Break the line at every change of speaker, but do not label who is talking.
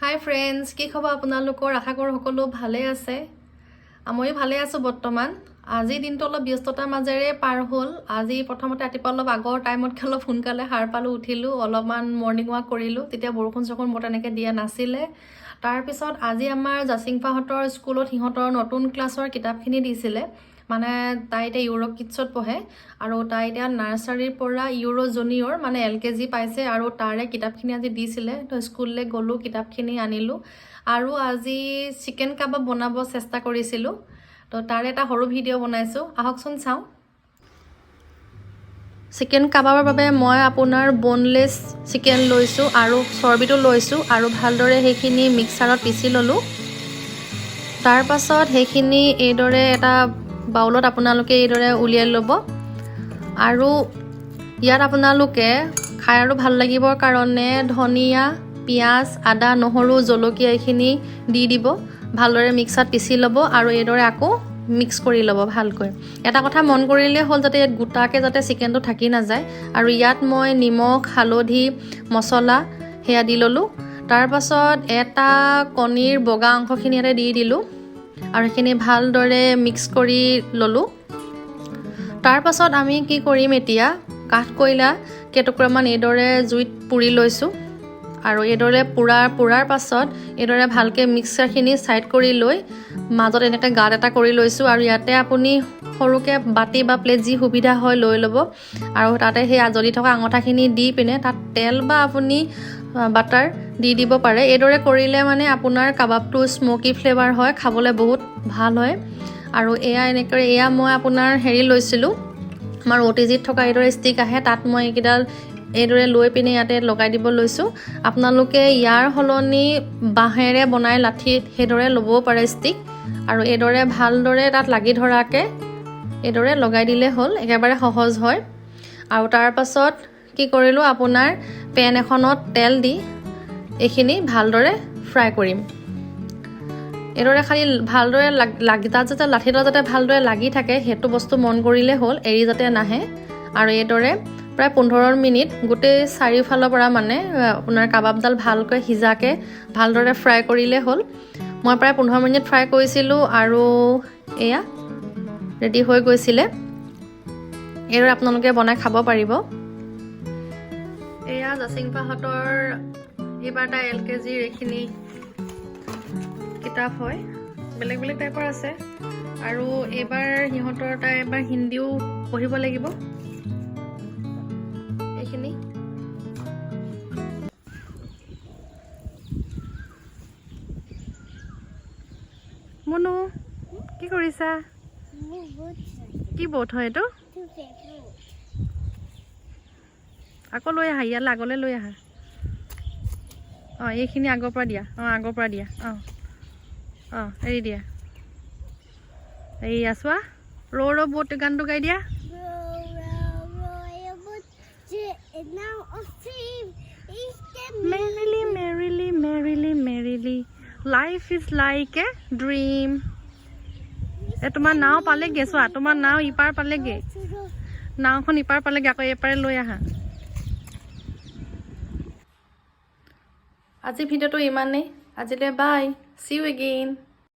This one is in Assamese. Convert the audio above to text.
হাই ফ্ৰেণ্ডছ, কি খবৰ আপোনালোকৰ? আশা কৰোঁ সকলো ভালে আছে। ময়ো ভালে আছোঁ বৰ্তমান। আজি দিনটো অলপ ব্যস্ততাৰ মাজেৰে পাৰ হ'ল। আজি প্ৰথমতে ৰাতিপুৱা অলপ আগৰ টাইমতকৈ অলপ সোনকালে সাৰ পালোঁ, উঠিলোঁ, অলপমান মৰ্ণিং ৱাক কৰিলোঁ। তেতিয়া বৰষুণ মোৰ তেনেকৈ দিয়া নাছিলে। তাৰপিছত আজি আমাৰ জাচিংফাহঁতৰ স্কুলত সিহঁতৰ নতুন ক্লাছৰ কিতাপখিনি দিছিলে। মানে তাই এতিয়া ইউৰ' কিডছত পঢ়ে আৰু তাই এতিয়া নাৰ্চাৰীৰ পৰা ইউৰ' জুনিয়ৰ মানে LKG পাইছে আৰু তাৰে কিতাপখিনি আজি দিছিলে। তো স্কুললৈ গ'লোঁ, কিতাপখিনি আনিলোঁ আৰু আজি চিকেন কাবাব বনাব চেষ্টা কৰিছিলোঁ। তো তাৰে এটা সৰু ভিডিঅ' বনাইছোঁ, আহকচোন চাওঁ। চিকেন কাবাবৰ বাবে মই আপোনাৰ বনলেছ চিকেন লৈছোঁ আৰু চৰ্বিটো লৈছোঁ আৰু ভালদৰে সেইখিনি মিক্সাৰত পিচি ল'লোঁ। তাৰ পাছত সেইখিনি এইদৰে এটা বাউলত আপোনালোকে এইদৰে উলিয়াই ল'ব আৰু ইয়াত আপোনালোকে খাই আৰু ভাল লাগিবৰ কাৰণে ধনিয়া, পিঁয়াজ, আদা, নহৰু, জলকীয়া এইখিনি দি দিব। ভালদৰে মিক্সাৰত পিচি ল'ব আৰু এইদৰে আকৌ মিক্স কৰি ল'ব ভালকৈ। এটা কথা মন কৰিলে হ'ল যাতে ইয়াত গোটাকৈ যাতে চিকেনটো থাকি নাযায়। আৰু ইয়াত মই নিমখ, হালধি, মছলা সেয়া দি ল'লোঁ। তাৰ পাছত এটা কণীৰ বগা অংশখিনি ইয়াতে দি দিলোঁ আৰু সেইখিনি ভালদৰে মিক্স কৰি ল'লোঁ। তাৰ পাছত আমি কি কৰিম, এতিয়া কাঠকয়লা কেইটুকুৰামান এইদৰে জুইত পুৰি লৈছোঁ আৰু এইদৰে পুৰাৰ পাছত এইদৰে ভালকৈ মিক্সাৰখিনি ছাইড কৰি লৈ মাজত এনেকৈ গাঁত এটা কৰি লৈছোঁ আৰু ইয়াতে আপুনি সৰুকৈ বাতি বা প্লেট যি সুবিধা হয় লৈ ল'ব আৰু তাতে সেই জ্বলি থকা আঙঠাখিনি দি পিনে তাত তেল বা আপুনি বাটাৰ দি দিব পাৰে। এইদৰে কৰিলে মানে আপোনাৰ কাবাবটো স্মকি ফ্লেভাৰ হয়, খাবলৈ বহুত ভাল হয়। আৰু এয়া মই আপোনাৰ লৈছিলোঁ, আমাৰ OTGত থকা এইদৰে ষ্টিক আহে, তাত মই এইকেইডাল এইদৰে লৈ পিনে ইয়াতে লগাই দিব লৈছোঁ। আপোনালোকে ইয়াৰ সলনি বাঁহেৰে বনাই লাঠি সেইদৰে ল'বও পাৰে ষ্টিক আৰু এইদৰে ভালদৰে তাত লাগি ধৰাকৈ এইদৰে লগাই দিলে হ'ল, একেবাৰে সহজ হয়। আৰু তাৰ পাছত কি কৰিলোঁ, আপোনাৰ পেন এখনত তেল দি এইখিনি ভালদৰে ফ্ৰাই কৰিম। এইদৰে খালি ভালদৰে তাত যাতে লাঠিডাল যাতে ভালদৰে লাগি থাকে সেইটো বস্তু মন কৰিলে হ'ল, এৰি যাতে নাহে। আৰু এইদৰে প্ৰায় 15 মিনিট গোটেই চাৰিওফালৰ পৰা মানে আপোনাৰ কাবাবডাল ভালকৈ সিজাকৈ ভালদৰে ফ্ৰাই কৰিলে হ'ল। মই প্ৰায় 15 মিনিট ফ্ৰাই কৰিছিলোঁ আৰু এয়া ৰেডি হৈ গৈছিলে। এইদৰে আপোনালোকে বনাই খাব পাৰিব। এয়া জাচিংফাহঁতৰ এইবাৰ এটা LKGৰ এইখিনি কিতাপ হয়, বেলেগ বেলেগ টাইপৰ আছে আৰু এইবাৰ সিহঁতৰ তাই এবাৰ হিন্দীও পঢ়িব লাগিব। এইখিনি মনু কি কৰিছা? কি বোট হয় এইটো? আকৌ লৈ আহা, ইয়ালৈ আগলৈ লৈ আহা। এইখিনি আগৰ পৰা দিয়া, আগৰ পৰা দিয়া, এৰি দিয়া। এয়া চোৱা, ৰ বোট গানটো গাই দিয়া। Merrily, merrily, merrily, merrily, life is like a dream. তোমাৰ নাও পালেগে, চোৱা তোমাৰ নাও ইপাৰ পালেগে, নাওখন ইপাৰ পালেগে, আকৌ এপাৰে লৈ আহা। আজি ভিডিঅ'টো ইমানেই, আজিলৈ বাই, see you again.